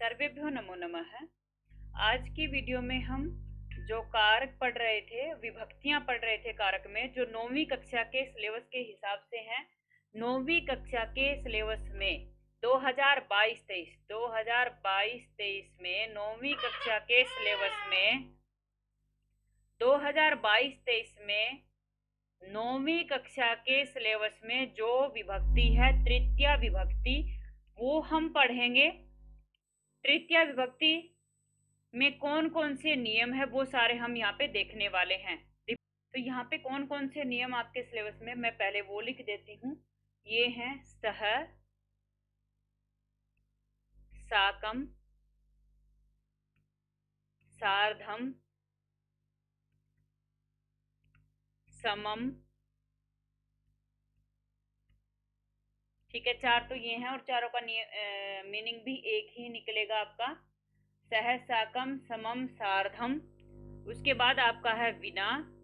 सर्वेभ्यो नमो नमः। आज की वीडियो में हम जो कारक पढ़ रहे थे, विभक्तियां पढ़ रहे थे कारक में, जो 9वीं कक्षा के सिलेबस के हिसाब से हैं। 9वीं कक्षा के सिलेबस में 2022-23 में 9वीं कक्षा के सिलेबस में 2022-23 में 9वीं कक्षा के सिलेबस में जो विभक्ति है तृतीया विभक्ति, वो हम पढ़ेंगे। तृतीया विभक्ति में कौन कौन से नियम है वो सारे हम यहाँ पे देखने वाले हैं। तो यहाँ पे कौन कौन से नियम आपके सिलेबस में, मैं पहले वो लिख देती हूँ। ये हैं सह, साकम, सार्धम, समम। ठीक है, चार तो ये हैं और चारों का मीनिंग भी एक ही निकलेगा आपका। सह, साकम, समम, सार्धम। उसके बाद आपका है विना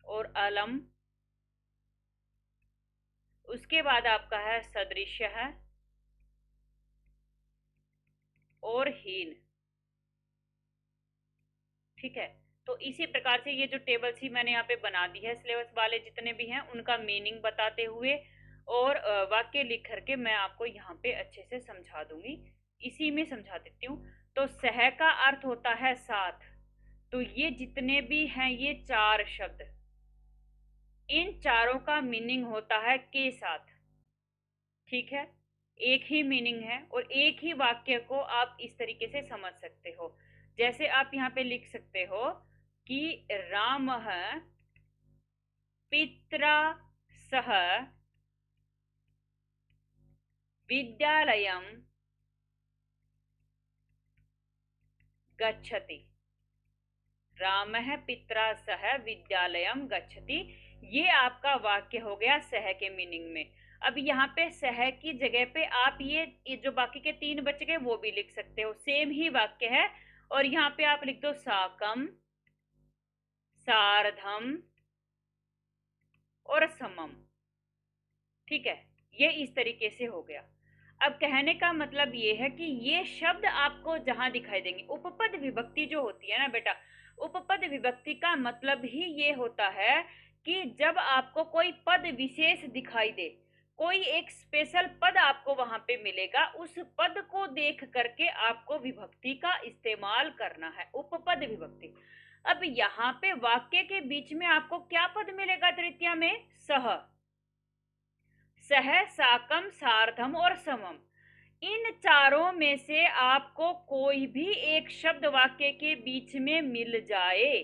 और अलम। उसके बाद आपका है सदृश है और हीन। ठीक है, तो इसी प्रकार से ये जो टेबल्स ही मैंने यहाँ पे बना दी है, सिलेबस वाले जितने भी हैं उनका मीनिंग बताते हुए और वाक्य लिख करके मैं आपको यहाँ पे अच्छे से समझा दूंगी। इसी में समझा देती हूँ। तो सह का अर्थ होता है साथ। तो ये जितने भी हैं ये चार शब्द, इन चारों का मीनिंग होता है के साथ। ठीक है, एक ही मीनिंग है और एक ही वाक्य को आप इस तरीके से समझ सकते हो। जैसे आप यहाँ पे लिख सकते हो कि रामः पित्रा सह विद्यालयं गच्छति। रामः पित्रा सह विद्यालयं गच्छति, ये आपका वाक्य हो गया सह के मीनिंग में। अब यहाँ पे सह की जगह पे आप ये जो बाकी के तीन बच गए वो भी लिख सकते हो, सेम ही वाक्य है। और यहाँ पे आप लिख दो साकम, सार्धम और समम। ठीक है, ये इस तरीके से हो गया। अब कहने का मतलब ये है कि ये शब्द आपको जहां दिखाई देंगे, उपपद विभक्ति जो होती है ना बेटा, उपपद विभक्ति का मतलब ही ये होता है कि जब आपको कोई पद विशेष दिखाई दे, कोई एक स्पेशल पद आपको वहां पे मिलेगा, उस पद को देख करके आपको विभक्ति का इस्तेमाल करना है, उपपद विभक्ति। अब यहाँ पे वाक्य के बीच में आपको क्या पद मिलेगा तृतीया में? सह, सह, साकम, सार्धम और समम। इन चारों में से आपको कोई भी एक शब्द वाक्य के बीच में मिल जाए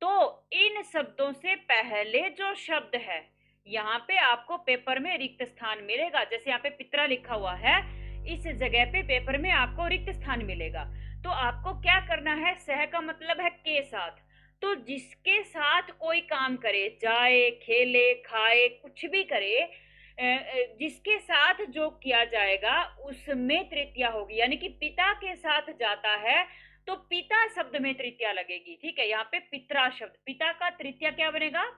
तो इन शब्दों से पहले जो शब्द है, यहाँ पे आपको पेपर में रिक्त स्थान मिलेगा। जैसे यहाँ पे पित्रा लिखा हुआ है, इस जगह पे पेपर में आपको रिक्त स्थान मिलेगा। तो आपको क्या करना है? सह का मतलब है के साथ। तो जिसके साथ कोई काम करे, जाए, खेले, खाए, कुछ भी करे, जिसके साथ जो किया जाएगा उसमें तृतीया होगी। यानी कि पिता के साथ जाता है तो पिता शब्द में तृतीया लगेगी। ठीक है, यहाँ पे पित्रा शब्द, पिता का तृतीया क्या बनेगा?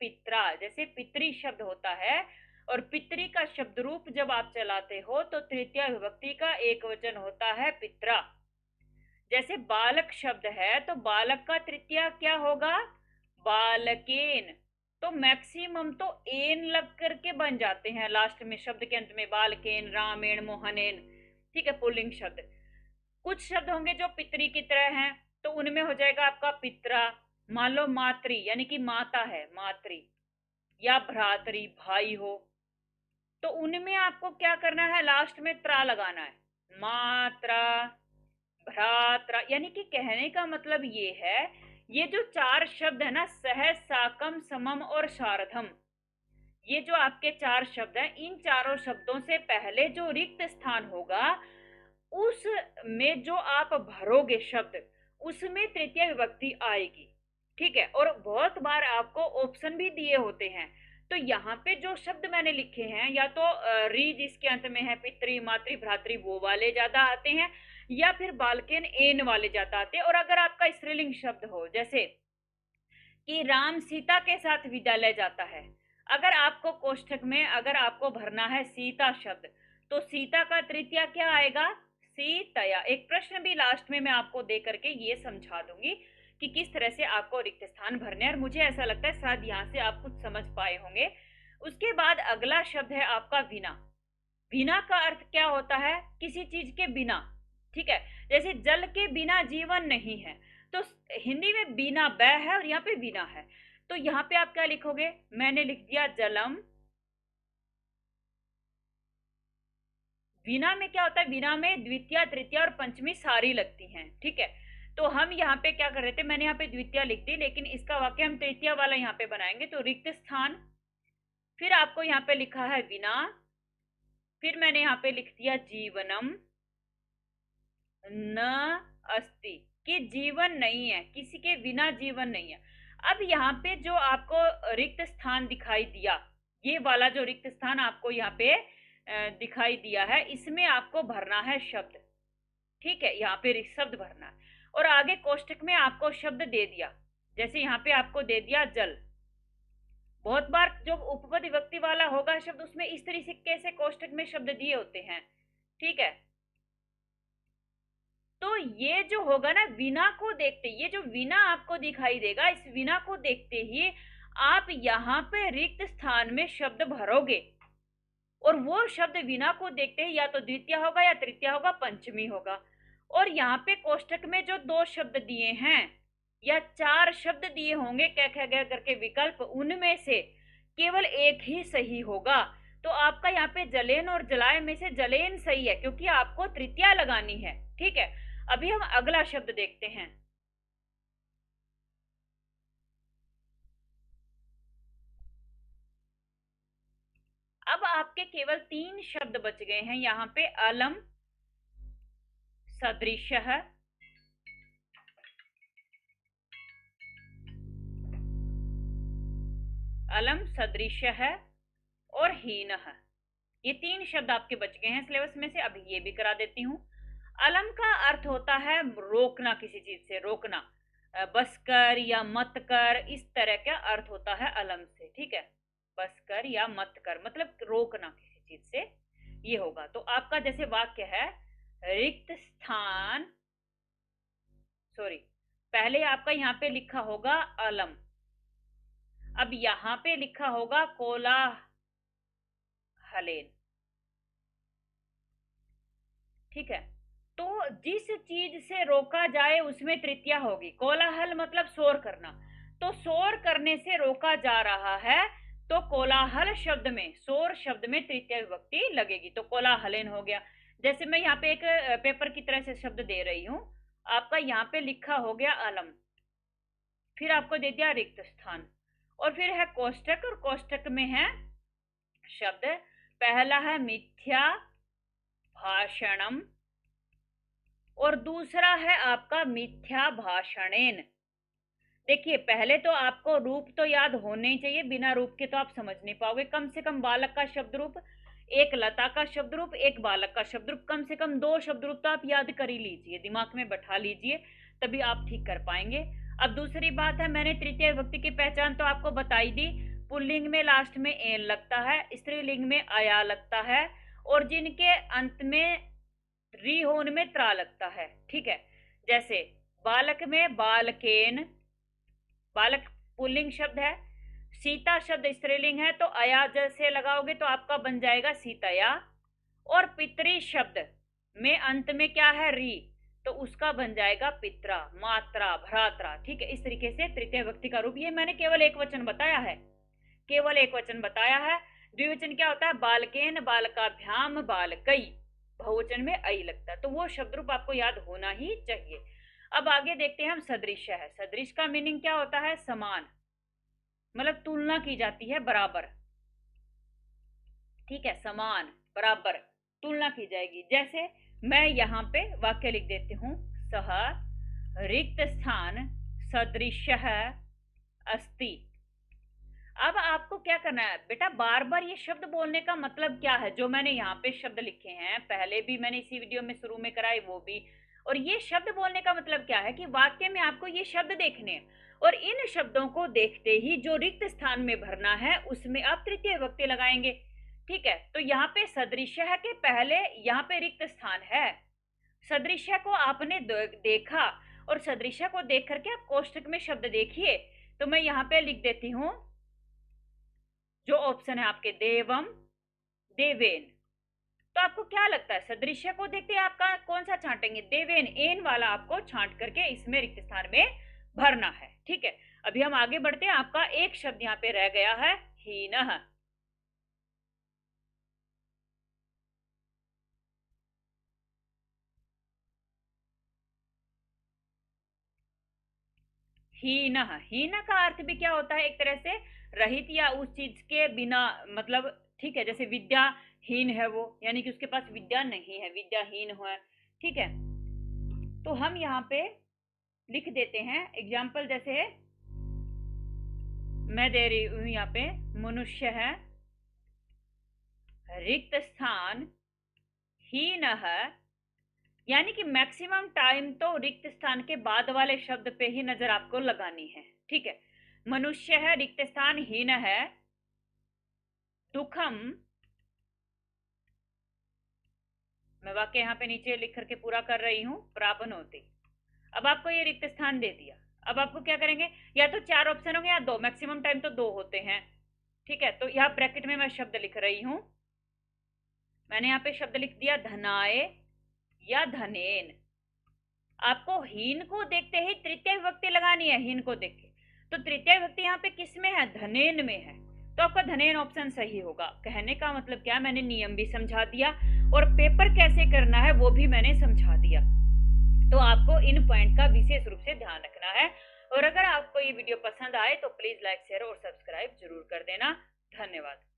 पित्रा। जैसे पितरी शब्द होता है और पितरी का शब्द रूप जब आप चलाते हो तो तृतीया विभक्ति का एक वचन होता है पित्रा। जैसे बालक शब्द है तो बालक का तृतीया क्या होगा? बालकेन। तो मैक्सिमम तो एन लग करके बन जाते हैं लास्ट में, शब्द के अंत में, बालकेन, रामेण, मोहनेन। ठीक है, पुल्लिंग शब्द। कुछ शब्द होंगे जो पितरी की तरह हैं तो उनमें हो जाएगा आपका पित्रा। मान लो मातृ, यानी कि माता है, मातृ, या भ्रातृ, भाई हो, तो उनमें आपको क्या करना है? लास्ट में त्रा लगाना है, मात्रा, भ्रात्रा। यानी कि कहने का मतलब ये है, ये जो चार शब्द है ना, सह, साकम, समम और सार्धम, ये जो आपके चार शब्द हैं, इन चारों शब्दों से पहले जो रिक्त स्थान होगा उसमें जो आप भरोगे शब्द, उसमें तृतीय विभक्ति आएगी। ठीक है, और बहुत बार आपको ऑप्शन भी दिए होते हैं। तो यहाँ पे जो शब्द मैंने लिखे हैं, या तो री जिसके अंत में है, पितृ, मातृ, भ्रातृ, वो वाले ज्यादा आते हैं, या फिर बालकेन, एन वाले ज्यादा आते हैं। और अगर आपका स्त्रीलिंग शब्द हो, जैसे कि राम सीता के साथ विद्यालय जाता है, अगर आपको कोष्ठक में अगर आपको भरना है सीता शब्द, तो सीता का तृतीया क्या आएगा? सीतया। एक प्रश्न भी लास्ट में मैं आपको दे करके ये समझा दूंगी कि किस तरह से आपको रिक्त स्थान भरने हैं, और मुझे ऐसा लगता है शायद यहाँ से आप कुछ समझ पाए होंगे। उसके बाद अगला शब्द है आपका विना। विना का अर्थ क्या होता है? किसी चीज के बिना, ठीक है। जैसे जल के बिना जीवन नहीं है, तो हिंदी में बिना ब है और यहाँ पे बिना है, तो यहाँ पे आप क्या लिखोगे? मैंने लिख दिया जलम। विना में क्या होता है? विना में द्वितीय, तृतीय और पंचमी सारी लगती हैं, ठीक है। तो हम यहाँ पे क्या कर रहे थे, मैंने यहाँ पे द्वितीय लिख दी, लेकिन इसका वाक्य हम तृतीय वाला यहाँ पे बनाएंगे। तो रिक्त स्थान, फिर आपको यहाँ पे लिखा है विना, फिर मैंने यहाँ पे लिख दिया जीवनम न अस्ति, कि जीवन नहीं है, किसी के बिना जीवन नहीं है। अब यहाँ पे जो आपको रिक्त स्थान दिखाई दिया, ये वाला जो रिक्त स्थान आपको यहाँ पे दिखाई दिया है, इसमें आपको भरना है शब्द, ठीक है। यहाँ पे शब्द भरना है, और आगे कोष्टक में आपको शब्द दे दिया। जैसे यहाँ पे आपको दे दिया जल। बहुत बार जो उपपद विभक्ति वाला होगा शब्द, उसमें इस तरीके से कोष्टक में शब्द दिए होते हैं, ठीक है। तो ये जो होगा ना, विना को देखते, ये जो विना आपको दिखाई देगा, इस विना को देखते ही आप यहाँ पे रिक्त स्थान में शब्द भरोगे, और वो शब्द विना को देखते ही या तो द्वितीय होगा या तृतीय होगा, पंचमी होगा। और यहाँ पे कोष्टक में जो दो शब्द दिए हैं या चार शब्द दिए होंगे क्या क्या करके विकल्प, उनमें से केवल एक ही सही होगा। तो आपका यहाँ पे जलेन और जलाए में से जलेन सही है, क्योंकि आपको तृतीया लगानी है, ठीक है। अभी हम अगला शब्द देखते हैं। अब आपके केवल 3 शब्द बच गए हैं यहाँ पे। अलम सदृशः, अलम सदृशः और हीनः, ये 3 शब्द आपके बच गए हैं सिलेबस में से। अभी ये भी करा देती हूँ। अलम का अर्थ होता है रोकना, किसी चीज से रोकना, बस कर या मत कर, इस तरह का अर्थ होता है अलम से, ठीक है। बस कर या मत कर मतलब रोकना किसी चीज से, ये होगा। तो आपका जैसे वाक्य है रिक्त स्थान, सॉरी, पहले आपका यहाँ पे लिखा होगा अलम, अब यहाँ पे लिखा होगा कोलाहलेन, ठीक है। तो जिस चीज से रोका जाए उसमें तृतीया होगी। कोलाहल मतलब शोर करना, तो शोर करने से रोका जा रहा है, तो कोलाहल शब्द में, शोर शब्द में तृतीय विभक्ति लगेगी, तो कोलाहलेन हो गया। जैसे मैं यहाँ पे एक पेपर की तरह से शब्द दे रही हूँ, आपका यहाँ पे लिखा हो गया अलम, फिर आपको दे दिया रिक्त स्थान, और फिर है कोष्टक, और कोष्टक में है शब्द, पहला है मिथ्या भाषणम और दूसरा है आपका मिथ्या भाषणेन। देखिए पहले तो आपको रूप तो याद होने ही चाहिए, बिना रूप के तो आप समझ नहीं पाओगे। कम से कम बालक का शब्द रूप, एक लता का शब्द रूप, एक बालक का शब्द रूप, कम से कम 2 शब्द रूप तो आप याद कर ही लीजिए, दिमाग में बैठा लीजिए, तभी आप ठीक कर पाएंगे। अब दूसरी बात है, मैंने तृतीय विभक्ति की पहचान तो आपको बताई दी। पुल्लिंग में लास्ट में एन लगता है, स्त्रीलिंग में अया लगता है, और जिनके अंत में री हो उनमें त्रा लगता है, ठीक है। जैसे बालक में बालकेन, बालक पुल्लिंग शब्द है, सीता शब्द स्त्रीलिंग है, तो अया जैसे लगाओगे तो आपका बन जाएगा सीतया। और पितरी शब्द में अंत में क्या है री, तो उसका बन जाएगा पित्रा, मात्रा, भ्रात्रा, ठीक है। इस तरीके से तृतीय विभक्ति का रूप, ये मैंने केवल एक वचन बताया है, केवल एक वचन बताया है। द्विवचन क्या होता है? बालकेन, बालकाभ्याम, बालकई, बहुवचन में आई लगता है, तो वो शब्द रूप आपको याद होना ही चाहिए। अब आगे देखते हैं हम सदृश है। सदृश का मीनिंग क्या होता है? समान, मतलब तुलना की जाती है, बराबर, ठीक है। समान बराबर तुलना की जाएगी। जैसे मैं यहाँ पे वाक्य लिख देती हूँ, सह रिक्त स्थान सदृशः अस्ति। अब आपको क्या करना है बेटा, बार बार ये शब्द बोलने का मतलब क्या है? जो मैंने यहाँ पे शब्द लिखे हैं, पहले भी मैंने इसी वीडियो में शुरू में कराए वो भी, और ये शब्द बोलने का मतलब क्या है कि वाक्य में आपको ये शब्द देखने हैं, और इन शब्दों को देखते ही जो रिक्त स्थान में भरना है उसमें आप तृतीय विभक्ति लगाएंगे, ठीक है, तो यहाँ पे सदृश्य के पहले यहाँ पे रिक्त स्थान है। सदृश्य को आपने देखा और सदृश्य को देख करके आप कोष्टक में शब्द देखिए। तो मैं यहाँ पे लिख देती हूं जो ऑप्शन है आपके देवम, देवेन। तो आपको क्या लगता है सदृश्य को देखते आपका कौन सा छांटेंगे? देवेन, एन वाला आपको छांट करके इसमें रिक्त स्थान में भरना है। ठीक है, अभी हम आगे बढ़ते हैं। आपका एक शब्द यहाँ पे रह गया है हीनः। हीनः, हीन का अर्थ भी क्या होता है? एक तरह से रहित या उस चीज के बिना, मतलब ठीक है, जैसे विद्याहीन है वो, यानी कि उसके पास विद्या नहीं है, विद्याहीन है। ठीक है, तो हम यहाँ पे लिख देते हैं एग्जाम्पल, जैसे मैं दे रही हूं यहाँ पे, मनुष्य है रिक्त स्थान हीनः, यानी कि मैक्सिमम टाइम तो रिक्त स्थान के बाद वाले शब्द पे ही नजर आपको लगानी है। ठीक है, मनुष्य है रिक्त स्थान हीन है, दुखम, मैं वाक्य यहाँ पे नीचे लिख करके पूरा कर रही हूं, प्रापनोति। अब आपको ये रिक्त स्थान दे दिया, अब आपको क्या करेंगे? या तो 4 ऑप्शन होंगे या 2, मैक्सिमम टाइम तो 2 होते हैं। ठीक है, तो यहाँ ब्रैकेट में मैं शब्द लिख रही हूं, मैंने यहाँ पे शब्द लिख दिया धनाए या धनेन। आपको हीन को देखते ही तृतीय विभक्ति लगानी है, हीन को देख के। तो तृतीय विभक्ति यहाँ पे किस में है? धनेन में है, तो आपका धनेन ऑप्शन सही होगा। कहने का मतलब क्या, मैंने नियम भी समझा दिया और पेपर कैसे करना है वो भी मैंने समझा दिया। तो आपको इन पॉइंट का विशेष रूप से ध्यान रखना है। और अगर आपको ये वीडियो पसंद आए तो प्लीज लाइक, शेयर और सब्सक्राइब जरूर कर देना। धन्यवाद।